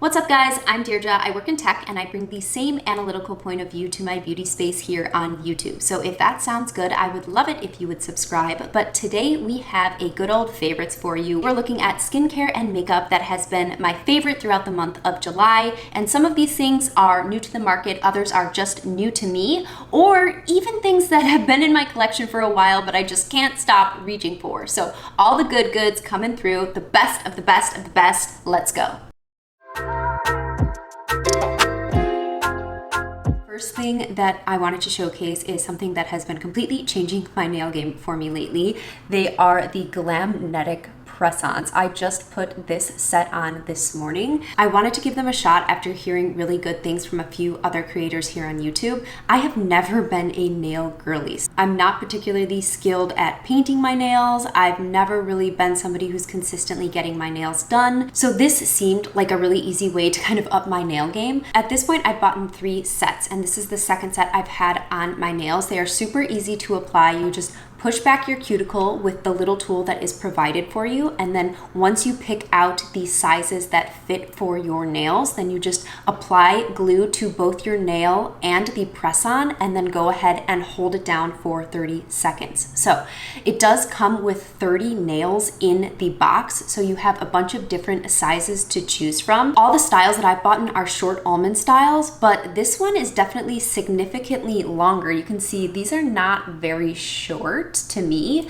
What's up guys, I'm Deirdre, I work in tech and I bring the same analytical point of view to my beauty space here on YouTube. So if that sounds good, I would love it if you would subscribe. But today we have a good old favorites for you. We're looking at skincare and makeup that has been my favorite throughout the month of July. And some of these things are new to the market, others are just new to me, or even things that have been in my collection for a while, but I just can't stop reaching for. So all the good goods coming through, the best of the best of the best, let's go. First thing that I wanted to showcase is something that has been completely changing my nail game for me lately. They are the Glamnetic croissants. I just put this set on this morning. I wanted to give them a shot after hearing really good things from a few other creators here on YouTube. I have never been a nail girly. I'm not particularly skilled at painting my nails. I've never really been somebody who's consistently getting my nails done. So this seemed like a really easy way to kind of up my nail game. At this point, I've bought 3 sets, and this is the second set I've had on my nails. They are super easy to apply. You just push back your cuticle with the little tool that is provided for you, and then once you pick out the sizes that fit for your nails, then you just apply glue to both your nail and the press-on, and then go ahead and hold it down for 30 seconds. So it does come with 30 nails in the box, so you have a bunch of different sizes to choose from. All the styles that I've bought are short almond styles, but this one is definitely significantly longer. You can see these are not very short to me.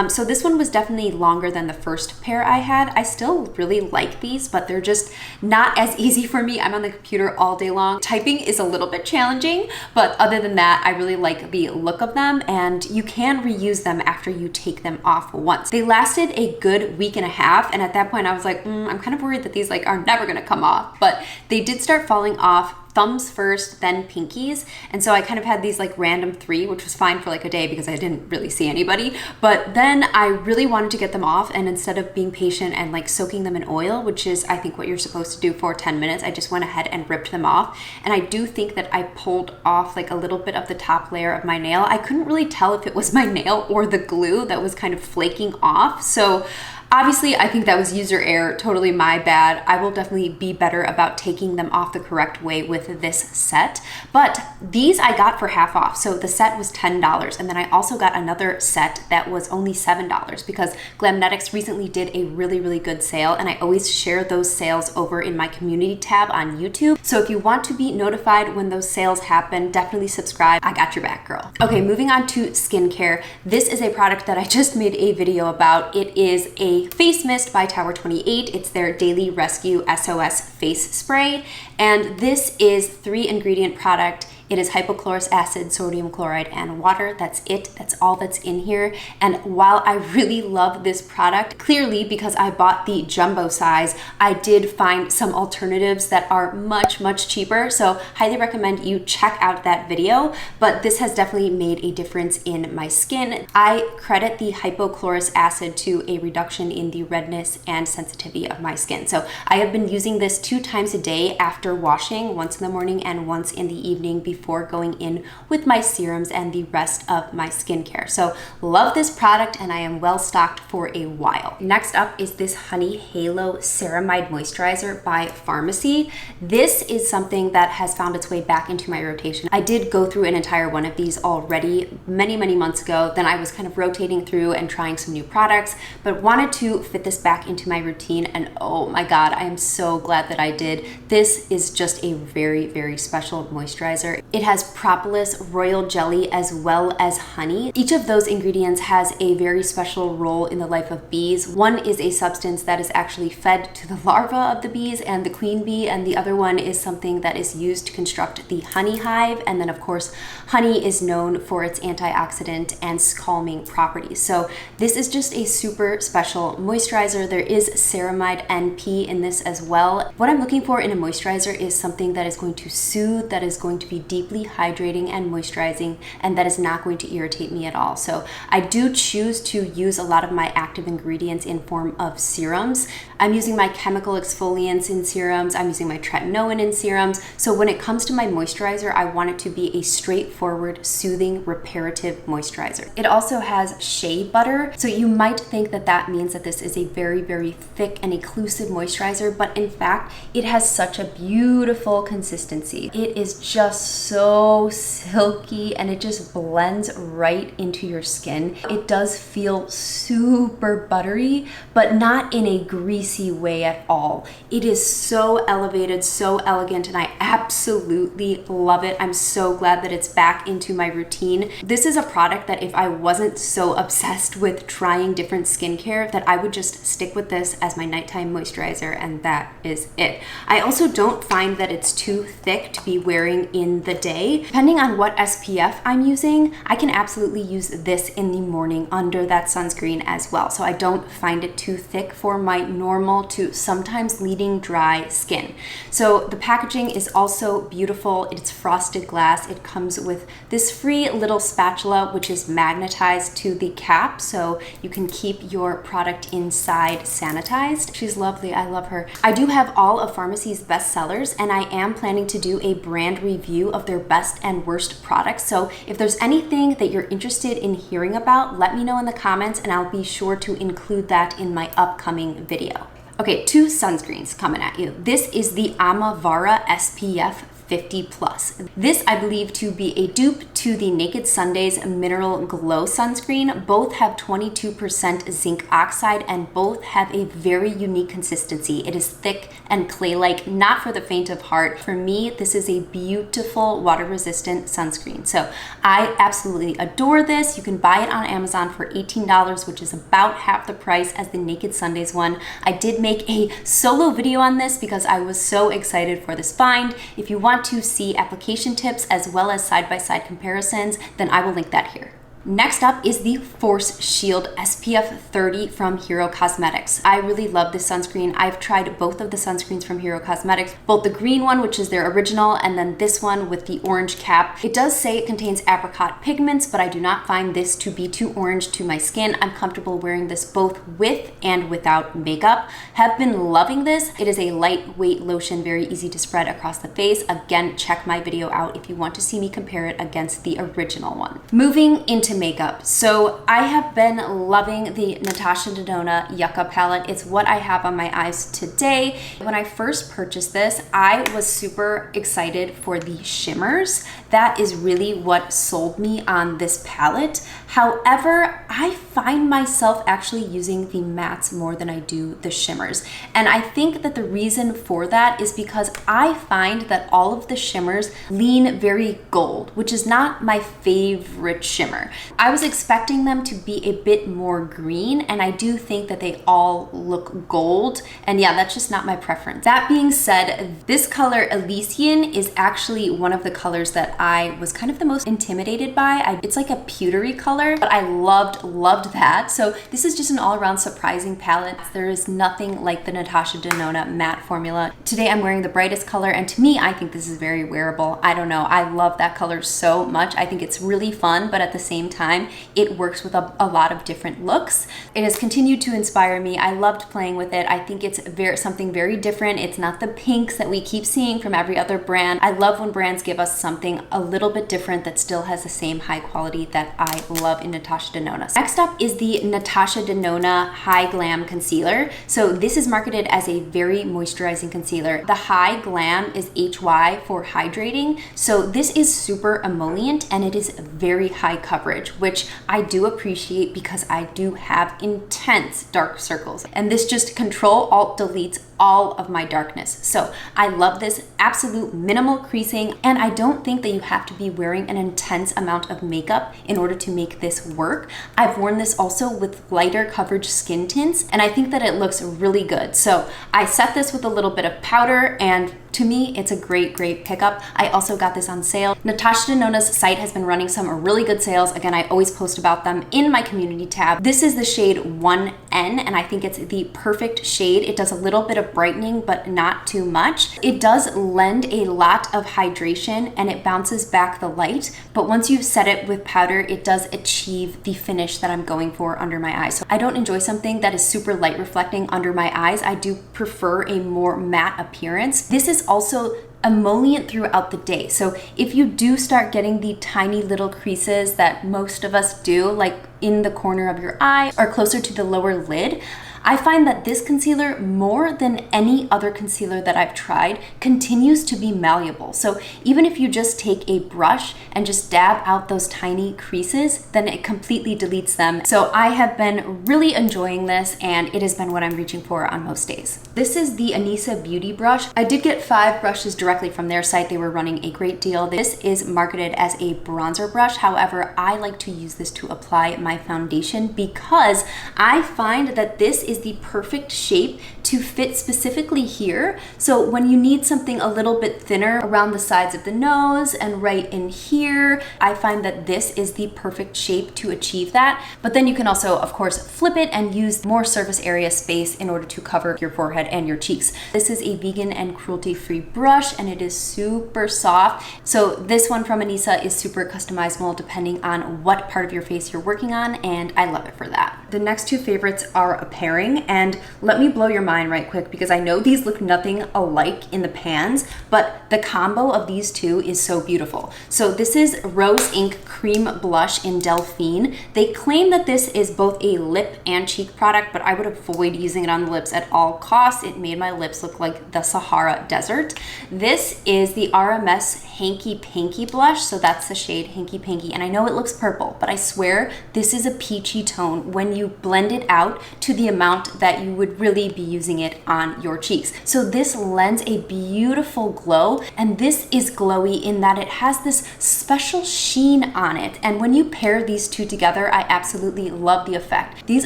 So this one was definitely longer than the first pair I had. I still really like these, but they're just not as easy for me. I'm on the computer all day long. Typing is a little bit challenging, but other than that, I really like the look of them, and you can reuse them after you take them off once. They lasted a good week and a half, and at that point I was like, I'm kind of worried that these are never gonna come off, but they did start falling off. Thumbs first, then pinkies. And so I kind of had these random 3, which was fine for a day because I didn't really see anybody. But then I really wanted to get them off, and instead of being patient and soaking them in oil, which is I think what you're supposed to do for 10 minutes, I just went ahead and ripped them off. And I do think that I pulled off a little bit of the top layer of my nail. I couldn't really tell if it was my nail or the glue that was kind of flaking off. So obviously, I think that was user error, totally my bad. I will definitely be better about taking them off the correct way with this set. But these I got for half off. So the set was $10. And then I also got another set that was only $7 because Glamnetics recently did a really, really good sale. And I always share those sales over in my community tab on YouTube. So if you want to be notified when those sales happen, definitely subscribe. I got your back, girl. Okay, moving on to skincare. This is a product that I just made a video about. It is a face mist by Tower 28. It's their Daily Rescue SOS face spray, and this is 3 ingredient product. It is hypochlorous acid, sodium chloride, and water. That's it. That's all that's in here. And while I really love this product, clearly because I bought the jumbo size, I did find some alternatives that are much, much cheaper. So highly recommend you check out that video. But this has definitely made a difference in my skin. I credit the hypochlorous acid to a reduction in the redness and sensitivity of my skin. So I have been using this 2 times a day after washing, once in the morning and once in the evening before going in with my serums and the rest of my skincare. So love this product, and I am well stocked for a while. Next up is this Honey Halo Ceramide Moisturizer by Pharmacy. This is something that has found its way back into my rotation. I did go through an entire one of these already many, many months ago. Then I was kind of rotating through and trying some new products, but wanted to fit this back into my routine, and oh my God, I am so glad that I did. This is just a very, very special moisturizer. It has propolis, royal jelly, as well as honey. Each of those ingredients has a very special role in the life of bees. One is a substance that is actually fed to the larva of the bees and the queen bee, and the other one is something that is used to construct the honey hive. And then of course, honey is known for its antioxidant and calming properties. So this is just a super special moisturizer. There is ceramide NP in this as well. What I'm looking for in a moisturizer is something that is going to soothe, that is going to be deep deeply hydrating and moisturizing, and that is not going to irritate me at all. So I do choose to use a lot of my active ingredients in form of serums. I'm using my chemical exfoliants in serums. I'm using my tretinoin in serums. So when it comes to my moisturizer, I want it to be a straightforward, soothing, reparative moisturizer. It also has shea butter. So you might think that that means that this is a very, very thick and occlusive moisturizer, but in fact, it has such a beautiful consistency. It is just so silky and it just blends right into your skin. It does feel super buttery, but not in a greasy way at all. It is so elevated, so elegant, and I absolutely love it. I'm so glad that it's back into my routine. This is a product that if I wasn't so obsessed with trying different skincare, that I would just stick with this as my nighttime moisturizer, and that is it. I also don't find that it's too thick to be wearing in the day. Depending on what SPF I'm using, I can absolutely use this in the morning under that sunscreen as well. So I don't find it too thick for my normal to sometimes leading dry skin. So the packaging is also beautiful. It's frosted glass. It comes with this free little spatula, which is magnetized to the cap, so you can keep your product inside sanitized. She's lovely. I love her. I do have all of Pharmacy's best sellers, and I am planning to do a brand review of their best and worst products. So if there's anything that you're interested in hearing about, let me know in the comments and I'll be sure to include that in my upcoming video. Okay, 2 sunscreens coming at you. This is the Amavara SPF 50+. This I believe to be a dupe to the Naked Sunday's Mineral Glow sunscreen. Both have 22% zinc oxide and both have a very unique consistency. It is thick and clay-like, not for the faint of heart. For me, this is a beautiful water-resistant sunscreen. So I absolutely adore this. You can buy it on Amazon for $18, which is about half the price as the Naked Sunday's one. I did make a solo video on this because I was so excited for this find. If you want to see application tips as well as side-by-side comparisons, then I will link that here. Next up is the Force Shield SPF 30 from Hero Cosmetics. I really love this sunscreen. I've tried both of the sunscreens from Hero Cosmetics, both the green one, which is their original, and then this one with the orange cap. It does say it contains apricot pigments, but I do not find this to be too orange to my skin. I'm comfortable wearing this both with and without makeup. Have been loving this. It is a lightweight lotion, very easy to spread across the face. Again, check my video out if you want to see me compare it against the original one. Moving into makeup. So I have been loving the Natasha Denona Yucca palette. It's what I have on my eyes today. When I first purchased this, I was super excited for the shimmers. That is really what sold me on this palette. However, I find myself actually using the mattes more than I do the shimmers. And I think that the reason for that is because I find that all of the shimmers lean very gold, which is not my favorite shimmer. I was expecting them to be a bit more green, and I do think that they all look gold. And yeah, that's just not my preference. That being said, this color Elysian is actually one of the colors that I was kind of the most intimidated by. It's like a pewtery color, but I loved that. So this is just an all-around surprising palette. There is nothing like the Natasha Denona matte formula. Today I'm wearing the brightest color, and to me, I think this is very wearable. I don't know, I love that color so much. I think it's really fun, but at the same time, it works with a lot of different looks. It has continued to inspire me. I loved playing with it. I think it's something very different. It's not the pinks that we keep seeing from every other brand. I love when brands give us something a little bit different that still has the same high quality that I love in Natasha Denona. Next up is the Natasha Denona High Glam Concealer. So this is marketed as a very moisturizing concealer. The High Glam is HY for hydrating. So this is super emollient and it is very high coverage, which I do appreciate because I do have intense dark circles. And this just Control-Alt-Deletes all of my darkness. So I love this absolute minimal creasing, and I don't think that you have to be wearing an intense amount of makeup in order to make this work. I've worn this also with lighter coverage skin tints, and I think that it looks really good. So I set this with a little bit of powder, and to me, it's a great pickup. I also got this on sale. Natasha Denona's site has been running some really good sales. Again, I always post about them in my community tab. This is the shade 1N, and I think it's the perfect shade. It does a little bit of of brightening, but not too much. It does lend a lot of hydration and it bounces back the light, but once you set it with powder, it does achieve the finish that I'm going for under my eyes. So I don't enjoy something that is super light reflecting under my eyes. I do prefer a more matte appearance. This is also emollient throughout the day. So if you do start getting the tiny little creases that most of us do, like in the corner of your eye or closer to the lower lid, I find that this concealer, more than any other concealer that I've tried, continues to be malleable. So even if you just take a brush and just dab out those tiny creases, then it completely deletes them. So I have been really enjoying this, and it has been what I'm reaching for on most days. This is the Anissa Beauty brush. I did get 5 brushes directly from their site. They were running a great deal. This is marketed as a bronzer brush. However, I like to use this to apply my foundation because I find that this is the perfect shape to fit specifically here. So when you need something a little bit thinner around the sides of the nose and right in here, I find that this is the perfect shape to achieve that. But then you can also, of course, flip it and use more surface area space in order to cover your forehead and your cheeks. This is a vegan and cruelty-free brush, and it is super soft. So this one from Anissa is super customizable depending on what part of your face you're working on, and I love it for that. The next 2 favorites are a pairing, and let me blow your mind right quick because I know these look nothing alike in the pans, but the combo of these 2 is so beautiful. So this is Rose Ink Cream Blush in Delphine. They claim that this is both a lip and cheek product, but I would avoid using it on the lips at all costs. It made my lips look like the Sahara Desert. This is the RMS Hanky Panky blush, so that's the shade Hanky Panky, and I know it looks purple, but I swear this is a peachy tone when you blend it out to the amount that you would really be using it on your cheeks. So this lends a beautiful glow, and this is glowy in that it has this special sheen on it, and when you pair these 2 together, I absolutely love the effect. These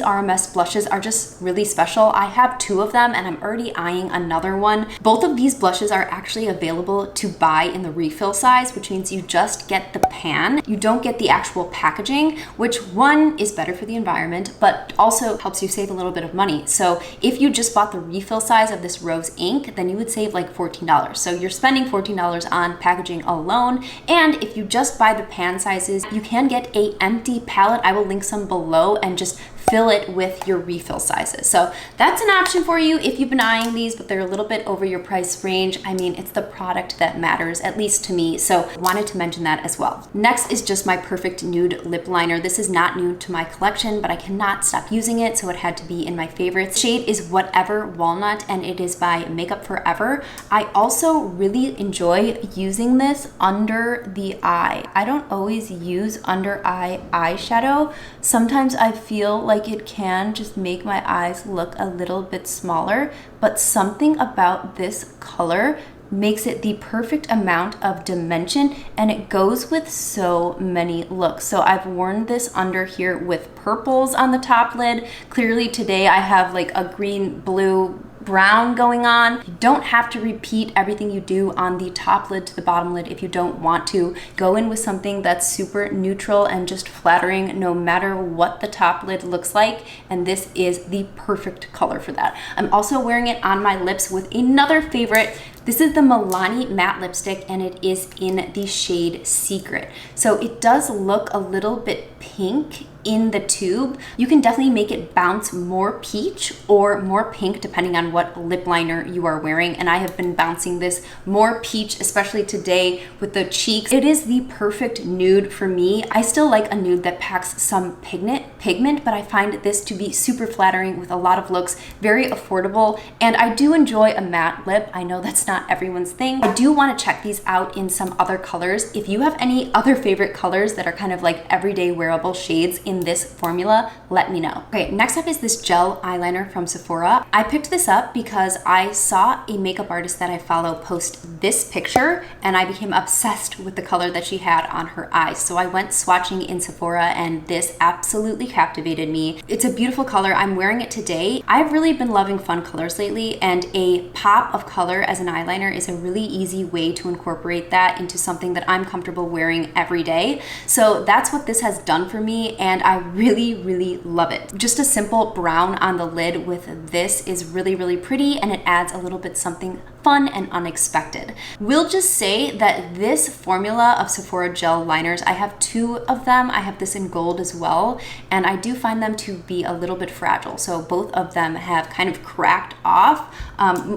RMS blushes are just really special. I have 2 of them and I'm already eyeing another one. Both of these blushes are actually available to buy in the refill size, which means you just get the pan. You don't get the actual packaging, which one is better for the environment, but also helps you save a little bit of money. So if you just bought the refill size of this Rose Ink, then you would save like $14. So you're spending $14 on packaging alone. And if you just buy the pan sizes, you can get a empty palette. I will link some below and just fill it with your refill sizes. So that's an option for you if you've been eyeing these, but they're a little bit over your price range. I mean, it's the product that matters, at least to me. So wanted to mention that as well. Next is just my perfect nude lip liner. This is not new to my collection, but I cannot stop using it, so it had to be in my favorites. Shade is Whatever Walnut, and it is by Makeup Forever. I also really enjoy using this under the eye. I don't always use under eye eyeshadow. Sometimes I feel like it can just make my eyes look a little bit smaller, but something about this color makes it the perfect amount of dimension, and it goes with so many looks. So I've worn this under here with purples on the top lid. Clearly today I have like a green, blue, brown going on. You don't have to repeat everything you do on the top lid to the bottom lid if you don't want to. Go in with something that's super neutral and just flattering no matter what the top lid looks like, and this is the perfect color for that. I'm also wearing it on my lips with another favorite. This is the Milani matte lipstick, and it is in the shade Secret. So it does look a little bit pink in the tube. You can definitely make it bounce more peach or more pink depending on what lip liner you are wearing, and I have been bouncing this more peach, especially today with the cheeks. It is the perfect nude for me. I still like a nude that packs some pigment, but I find this to be super flattering with a lot of looks, very affordable, and I do enjoy a matte lip. I know that's not everyone's thing. I do want to check these out in some other colors. If you have any other favorite colors that are kind of like everyday wearable shades in this formula, let me know. Okay, next up is this gel eyeliner from Sephora. I picked this up because I saw a makeup artist that I follow post this picture, and I became obsessed with the color that she had on her eyes. So I went swatching in Sephora, and this absolutely captivated me. It's a beautiful color. I'm wearing it today. I've really been loving fun colors lately, and a pop of color as an eyeliner is a really easy way to incorporate that into something that I'm comfortable wearing every day. So that's what this has done for me, and and I really love it. Just a simple brown on the lid with this is really pretty, and it adds a little bit something fun and unexpected. We'll just say that this formula of Sephora gel liners, I have 2 of them. I have this in gold as well, and I do find them to be a little bit fragile. So both of them have kind of cracked off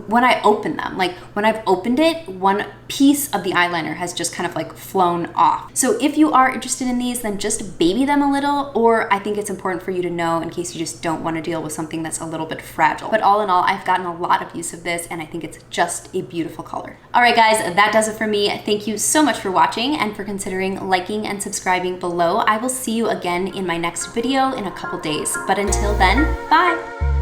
when I open them. Like when I've opened it, one piece of the eyeliner has just kind of like flown off. So if you are interested in these, then just baby them a little, or I think it's important for you to know in case you just don't want to deal with something that's a little bit fragile. But all in all, I've gotten a lot of use of this, and I think it's just a beautiful color. All right, guys, that does it for me. Thank you so much for watching and for considering liking and subscribing below. I will see you again in my next video in a couple days. But until then, bye.